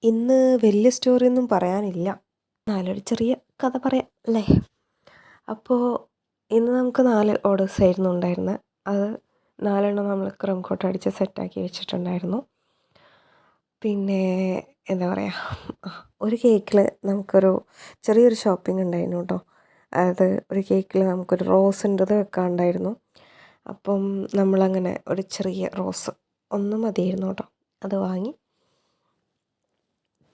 ഇന്ന് വലിയ സ്റ്റോറിയൊന്നും പറയാനില്ല. എന്നാലൊരു ചെറിയ കഥ പറയാം അല്ലേ? അപ്പോൾ ഇന്ന് നമുക്ക് 4 ഓർഡേഴ്സായിരുന്നു ഉണ്ടായിരുന്നത്. അത് 4 നമ്മൾ ക്രം കോട്ട് അടിച്ച് സെറ്റാക്കി വെച്ചിട്ടുണ്ടായിരുന്നു. പിന്നെ എന്താ പറയുക, ഒരു കേക്കിൽ നമുക്കൊരു ചെറിയൊരു ഷോപ്പിംഗ് ഉണ്ടായിരുന്നു കേട്ടോ. അതായത് ഒരു കേക്കിൽ നമുക്കൊരു റോസിൻ്റെത് വെക്കാനുണ്ടായിരുന്നു. അപ്പം നമ്മളങ്ങനെ ഒരു ചെറിയ റോസ് ഒന്ന് മതിയായിരുന്നു കേട്ടോ, അത് വാങ്ങി.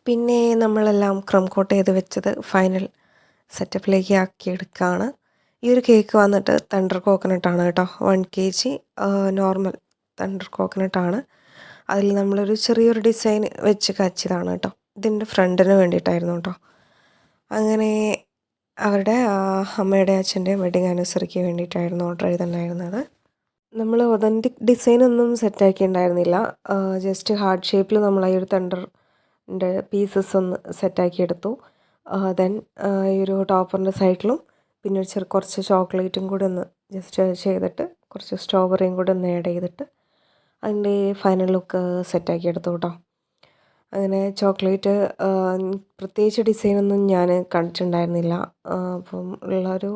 പിന്നെ നമ്മളെല്ലാം ക്രം കോട്ട് ചെയ്ത് വെച്ചത് ഫൈനൽ സെറ്റപ്പിലേക്ക് ആക്കിയെടുക്കുകയാണ്. ഈ ഒരു കേക്ക് വന്നിട്ട് തണ്ടർ കോക്കനട്ടാണ് കേട്ടോ. 1 kg നോർമൽ തണ്ടർ കോക്കനട്ടാണ്. അതിൽ നമ്മളൊരു ചെറിയൊരു ഡിസൈൻ വെച്ച് കാച്ചിയതാണ് കേട്ടോ. ഇതിൻ്റെ ഫ്രണ്ടിന് വേണ്ടിയിട്ടായിരുന്നു കേട്ടോ. അങ്ങനെ അവരുടെ അമ്മയുടെ അച്ഛൻ്റെ വെഡിങ് ആനിവേഴ്സറിക്ക് വേണ്ടിയിട്ടായിരുന്നു ഓർഡർ ചെയ്തിട്ടുണ്ടായിരുന്നത്. നമ്മൾ ഒതൻറ്റിക് ഡിസൈനൊന്നും സെറ്റാക്കിയിട്ടുണ്ടായിരുന്നില്ല. ജസ്റ്റ് ഹാർട്ട് ഷേപ്പിൽ നമ്മൾ ഈ ഒരു തണ്ടറിൻ്റെ പീസസ് ഒന്ന് സെറ്റാക്കി എടുത്തു. ദെൻ ഈ ഒരു ടോപ്പറിൻ്റെ സൈഡിലും പിന്നെ കുറച്ച് ചോക്ലേറ്റും കൂടെ ഒന്ന് ജസ്റ്റ് ചെയ്തിട്ട് കുറച്ച് സ്ട്രോബെറിയും കൂടെ ഒന്ന് ആഡ് ചെയ്തിട്ട് അതിൻ്റെ ഫൈനൽ ലുക്ക് സെറ്റാക്കി എടുത്തു കേട്ടോ. അങ്ങനെ ചോക്ലേറ്റ് പ്രത്യേകിച്ച് ഡിസൈനൊന്നും ഞാൻ കണ്ടിട്ടുണ്ടായിരുന്നില്ല. അപ്പം ഉള്ളൊരു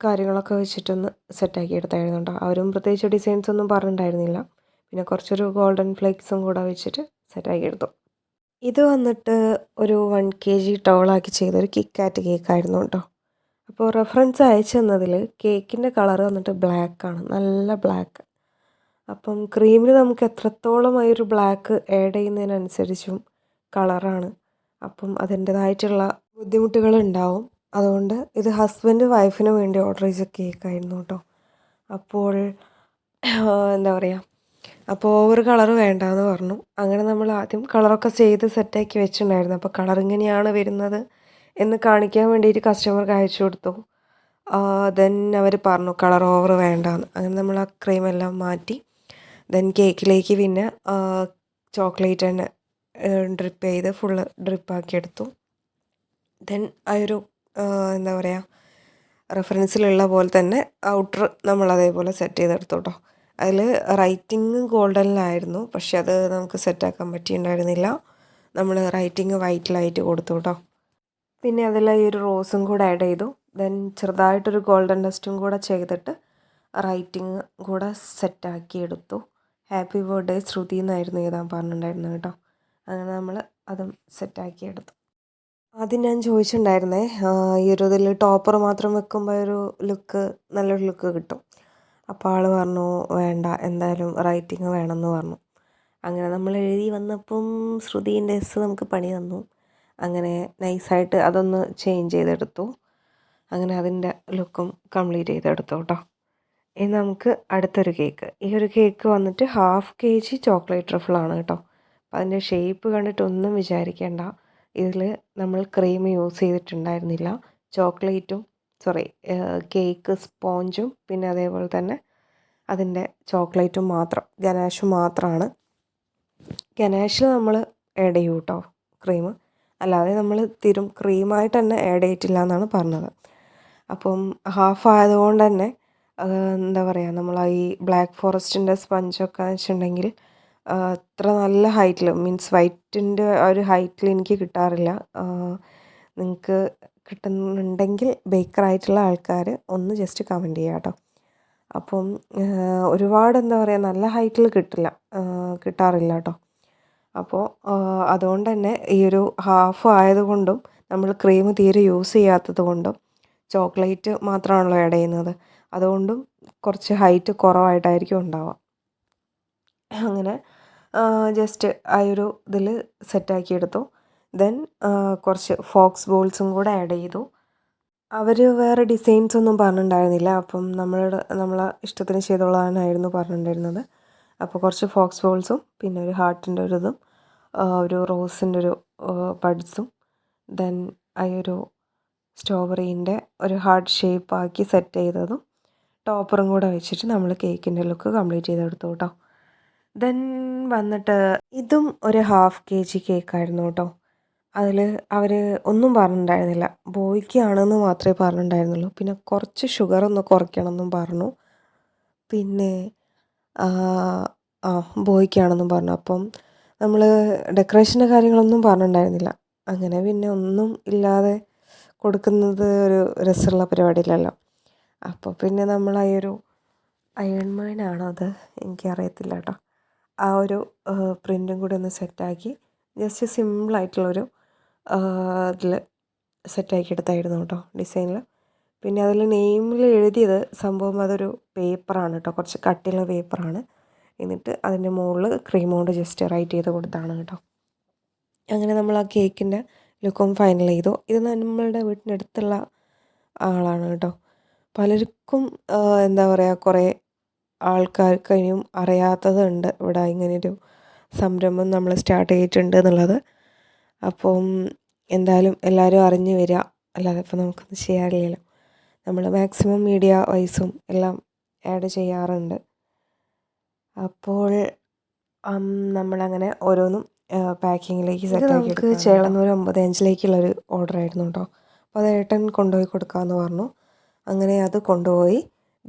കാര്യങ്ങളൊക്കെ വെച്ചിട്ടൊന്ന് സെറ്റാക്കി എടുത്തായിരുന്നു കേട്ടോ. അവരും പ്രത്യേകിച്ച് ഡിസൈൻസ് ഒന്നും പറഞ്ഞിട്ടുണ്ടായിരുന്നില്ല. പിന്നെ കുറച്ചൊരു ഗോൾഡൻ ഫ്ലേക്സും കൂടെ വെച്ചിട്ട് സെറ്റാക്കി എടുത്തു. ഇത് വന്നിട്ട് ഒരു 1 kg ടോളാക്കി ചെയ്തൊരു കിക്കാറ്റ് കേക്കായിരുന്നു കേട്ടോ. അപ്പോൾ റെഫറൻസ് അയച്ചു തന്നതിൽ കേക്കിൻ്റെ കളർ വന്നിട്ട് ബ്ലാക്കാണ്, നല്ല ബ്ലാക്ക്. അപ്പം ക്രീമിൽ നമുക്ക് എത്രത്തോളം ആ ഒരു ബ്ലാക്ക് ആഡ് ചെയ്യുന്നതിനനുസരിച്ചും കളറാണ്. അപ്പം അതിൻ്റേതായിട്ടുള്ള ബുദ്ധിമുട്ടുകളുണ്ടാവും. അതുകൊണ്ട് ഇത് ഹസ്ബൻഡ് വൈഫിന് വേണ്ടി ഓർഡർ ചെയ്ത കേക്കായിരുന്നു കേട്ടോ. അപ്പോൾ എന്താ പറയുക, അപ്പോൾ ഓവർ കളർ വേണ്ടാന്ന് പറഞ്ഞു. അങ്ങനെ നമ്മൾ ആദ്യം കളറൊക്കെ ചെയ്ത് സെറ്റാക്കി വെച്ചിട്ടുണ്ടായിരുന്നു. അപ്പോൾ കളർ ഇങ്ങനെയാണ് വരുന്നത് എന്ന് കാണിക്കാൻ വേണ്ടിയിട്ട് കസ്റ്റമർക്ക് അയച്ചു കൊടുത്തു. ദെൻ അവർ പറഞ്ഞു കളർ ഓവർ വേണ്ടാന്ന്. അങ്ങനെ നമ്മൾ ആ ക്രീമെല്ലാം മാറ്റി ദെൻ കേക്കിലേക്ക് പിന്നെ ചോക്ലേറ്റ് തന്നെ ഡ്രിപ്പ് ചെയ്ത് ഫുള്ള് ഡ്രിപ്പാക്കി എടുത്തു. ദെൻ ആ ഒരു എന്താ പറയുക, റെഫറൻസിലുള്ള പോലെ തന്നെ ഔട്ടർ നമ്മൾ അതേപോലെ സെറ്റ് ചെയ്തെടുത്തു കേട്ടോ. അതിൽ റൈറ്റിങ് ഗോൾഡനിലായിരുന്നു, പക്ഷെ അത് നമുക്ക് സെറ്റാക്കാൻ പറ്റിയിട്ടുണ്ടായിരുന്നില്ല. നമ്മൾ റൈറ്റിങ് വൈറ്റിലായിട്ട് കൊടുത്തു കേട്ടോ. പിന്നെ അതിൽ ഈ ഒരു റോസും കൂടെ ആഡ് ചെയ്തു. ദെൻ ചെറുതായിട്ടൊരു ഗോൾഡൻ ഡസ്റ്റും കൂടെ ചെയ്തിട്ട് റൈറ്റിങ് കൂടെ സെറ്റാക്കി എടുത്തു. ഹാപ്പി ബർത്ത്ഡേ ശ്രുതി എന്നായിരുന്നു എഴുതാൻ പറഞ്ഞിട്ടുണ്ടായിരുന്നത് കേട്ടോ. അങ്ങനെ നമ്മൾ അതും സെറ്റാക്കി എടുത്തു. ആദ്യം ഞാൻ ചോദിച്ചിട്ടുണ്ടായിരുന്നേ, ഈ ഒരു ഇതിൽ ടോപ്പർ മാത്രം വെക്കുമ്പോൾ ഒരു ലുക്ക്, നല്ലൊരു ലുക്ക് കിട്ടും. അപ്പോൾ ആൾ പറഞ്ഞു വേണ്ട, എന്തായാലും റൈറ്റിങ് വേണമെന്ന് പറഞ്ഞു. അങ്ങനെ നമ്മൾ എഴുതി വന്നപ്പം ശ്രുതീൻ്റെ എസ് നമുക്ക് പണി തന്നു. അങ്ങനെ നൈസായിട്ട് അതൊന്ന് ചേഞ്ച് ചെയ്തെടുത്തു. അങ്ങനെ അതിൻ്റെ ലുക്കും കംപ്ലീറ്റ് ചെയ്തെടുത്തു കേട്ടോ. ഇനി നമുക്ക് അടുത്തൊരു കേക്ക്. ഈ ഒരു കേക്ക് വന്നിട്ട് 1/2 kg ചോക്ലേറ്റ് ട്രഫിളാണ് കേട്ടോ. അപ്പോൾ അതിൻ്റെ ഷേപ്പ് കണ്ടിട്ടൊന്നും വിചാരിക്കേണ്ട, ഇതിൽ നമ്മൾ ക്രീം യൂസ് ചെയ്തിട്ടുണ്ടായിരുന്നില്ല. കേക്ക് സ്പോഞ്ചും പിന്നെ അതേപോലെ തന്നെ അതിൻ്റെ ചോക്ലേറ്റും മാത്രം, ഗനാഷും മാത്രമാണ്. ഗനാഷിൽ നമ്മൾ ആഡ് ചെയ്യും കേട്ടോ ക്രീം, അല്ലാതെ നമ്മൾ ക്രീമായിട്ട് തന്നെ ആഡ് ചെയ്തിട്ടില്ല എന്നാണ് പറഞ്ഞത്. അപ്പം ഹാഫ് ആയതുകൊണ്ട് തന്നെ എന്താ പറയുക, നമ്മൾ ഈ ബ്ലാക്ക് ഫോറസ്റ്റിൻ്റെ സ്പഞ്ചൊക്കെ വെച്ചിട്ടുണ്ടെങ്കിൽ അത്ര നല്ല ഹൈറ്റിൽ, മീൻസ് വൈറ്റിൻ്റെ ആ ഒരു ഹൈറ്റിൽ എനിക്ക് കിട്ടാറില്ല. നിങ്ങൾക്ക് കിട്ടുന്നുണ്ടെങ്കിൽ ബേക്കറായിട്ടുള്ള ആൾക്കാർ ഒന്ന് ജസ്റ്റ് കമൻറ്റ് ചെയ്യുക കേട്ടോ. അപ്പം ഒരുപാട് എന്താ പറയുക, നല്ല ഹൈറ്റിൽ കിട്ടാറില്ല കേട്ടോ. അപ്പോൾ അതുകൊണ്ട് തന്നെ ഈ ഒരു ഹാഫ് ആയതുകൊണ്ടും നമ്മൾ ക്രീം തീരെ യൂസ് ചെയ്യാത്തത് കൊണ്ടും ചോക്ലേറ്റ് മാത്രമാണല്ലോ ആഡ് ചെയ്യുന്നത്, അതുകൊണ്ടും കുറച്ച് ഹൈറ്റ് കുറവായിട്ടായിരിക്കും ഉണ്ടാവുക. അങ്ങനെ ജസ്റ്റ് ആ ഒരു ഇതിൽ സെറ്റാക്കി എടുത്തു. ദെൻ കുറച്ച് ഫോക്സ് ബോൾസും കൂടെ ആഡ് ചെയ്തു. അവർ വേറെ ഡിസൈൻസ് ഒന്നും പറഞ്ഞിട്ടുണ്ടായിരുന്നില്ല. അപ്പം നമ്മളെ ഇഷ്ടത്തിന് ചെയ്തോളാനായിരുന്നു പറഞ്ഞിട്ടുണ്ടായിരുന്നത്. അപ്പോൾ കുറച്ച് ഫോക്സ് ബോൾസും പിന്നെ ഒരു ഹാർട്ടിൻ്റെ ഒരു ഇതും ഒരു റോസിൻ്റെ ഒരു ബഡ്സും ദെൻ ആ ഒരു സ്ട്രോബെറീൻ്റെ ഒരു ഹാർട്ട് ഷേപ്പാക്കി സെറ്റ് ചെയ്തതും ടോപ്പറും കൂടെ വെച്ചിട്ട് നമ്മൾ കേക്കിൻ്റെ ലുക്ക് കംപ്ലീറ്റ് ചെയ്തെടുത്തു കേട്ടോ. ദെൻ വന്നിട്ട് ഇതും ഒരു 1/2 kg കേക്കായിരുന്നു കേട്ടോ. അതിൽ അവർ ഒന്നും പറഞ്ഞിട്ടുണ്ടായിരുന്നില്ല, ബോയ്ക്കാണെന്ന് മാത്രമേ പറഞ്ഞിട്ടുണ്ടായിരുന്നുള്ളൂ. പിന്നെ കുറച്ച് ഷുഗർ ഒന്ന് കുറയ്ക്കണം എന്നും പറഞ്ഞു. പിന്നെ ബോയ്ക്കാണെന്നും പറഞ്ഞു. അപ്പം നമ്മൾ ഡെക്കറേഷൻ്റെ കാര്യങ്ങളൊന്നും പറഞ്ഞിട്ടുണ്ടായിരുന്നില്ല. അങ്ങനെ പിന്നെ ഒന്നും ഇല്ലാതെ കൊടുക്കുന്നത് ഒരു രസമുള്ള പരിപാടിയല്ലല്ലോ. അപ്പോൾ പിന്നെ നമ്മൾ ആ ഒരു അയൺ മാനാണോ അത് എനിക്കറിയത്തില്ല കേട്ടോ. ആ ഒരു പ്രിൻറ്റും കൂടി ഒന്ന് സെറ്റാക്കി ജസ്റ്റ് സിമ്പിളായിട്ടുള്ളൊരു ഇതിൽ സെറ്റാക്കി എടുത്തായിരുന്നു കേട്ടോ ഡിസൈനിൽ. പിന്നെ അതിൽ നെയിമിൽ എഴുതിയത് സംഭവം അതൊരു പേപ്പറാണ് കേട്ടോ, കുറച്ച് കട്ടിയുള്ള പേപ്പറാണ്. എന്നിട്ട് അതിൻ്റെ മുകളിൽ ക്രീം കൊണ്ട് ജസ്റ്റ് റൈറ്റ് ചെയ്ത് കൊടുത്താണ് കേട്ടോ. അങ്ങനെ നമ്മൾ ആ കേക്കിൻ്റെ ലുക്കും ഫൈനൽ ചെയ്തു. ഇത് നമ്മളുടെ വീട്ടിൻ്റെ അടുത്തുള്ള ആളാണ് കേട്ടോ. പലർക്കും എന്താ പറയുക, കുറേ ആൾക്കാർക്ക് ഇനിയും അറിയാത്തതുണ്ട് ഇവിടെ ഇങ്ങനെയൊരു സംരംഭം നമ്മൾ സ്റ്റാർട്ട് ചെയ്തിട്ടുണ്ട് എന്നുള്ളത്. അപ്പം എന്തായാലും എല്ലാവരും അറിഞ്ഞു വരിക, അല്ലാതെ ഇപ്പോൾ നമുക്കൊന്നും ചെയ്യാറില്ലല്ലോ. നമ്മൾ മാക്സിമം മീഡിയ വൈസും എല്ലാം ആഡ് ചെയ്യാറുണ്ട്. അപ്പോൾ നമ്മളങ്ങനെ ഓരോന്നും പാക്കിങ്ങിലേക്ക് സെറ്റാക്കി എടുക്കുക. നമുക്ക് ചേളന്നൂർ 9-5 ഓർഡർ ആയിരുന്നു കേട്ടോ. അപ്പോൾ അത് ഏട്ടൻ കൊണ്ടുപോയി കൊടുക്കാമെന്ന് പറഞ്ഞു. അങ്ങനെ അത് കൊണ്ടുപോയി.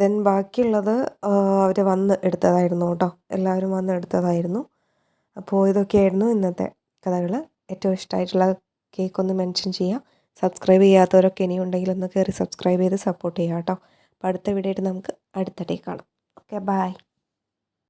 ദെൻ ബാക്കിയുള്ളത് അവർ വന്ന് എടുത്തതായിരുന്നു കേട്ടോ. എല്ലാവരും വന്ന് എടുത്തതായിരുന്നു. അപ്പോൾ ഇതൊക്കെയായിരുന്നു ഇന്നത്തെ കഥകൾ. ഏറ്റവും ഇഷ്ടമായിട്ടുള്ള കേക്ക് ഒന്ന് മെൻഷൻ ചെയ്യുക. സബ്സ്ക്രൈബ് ചെയ്യാത്തവരൊക്കെ ഇനിയുണ്ടെങ്കിൽ ഒന്ന് കയറി സബ്സ്ക്രൈബ് ചെയ്ത് സപ്പോർട്ട് ചെയ്യുക കേട്ടോ. അപ്പോൾ അടുത്ത വീഡിയോ ആയിട്ട് നമുക്ക് അടുത്ത ഡേ കാണാം. Okay, by.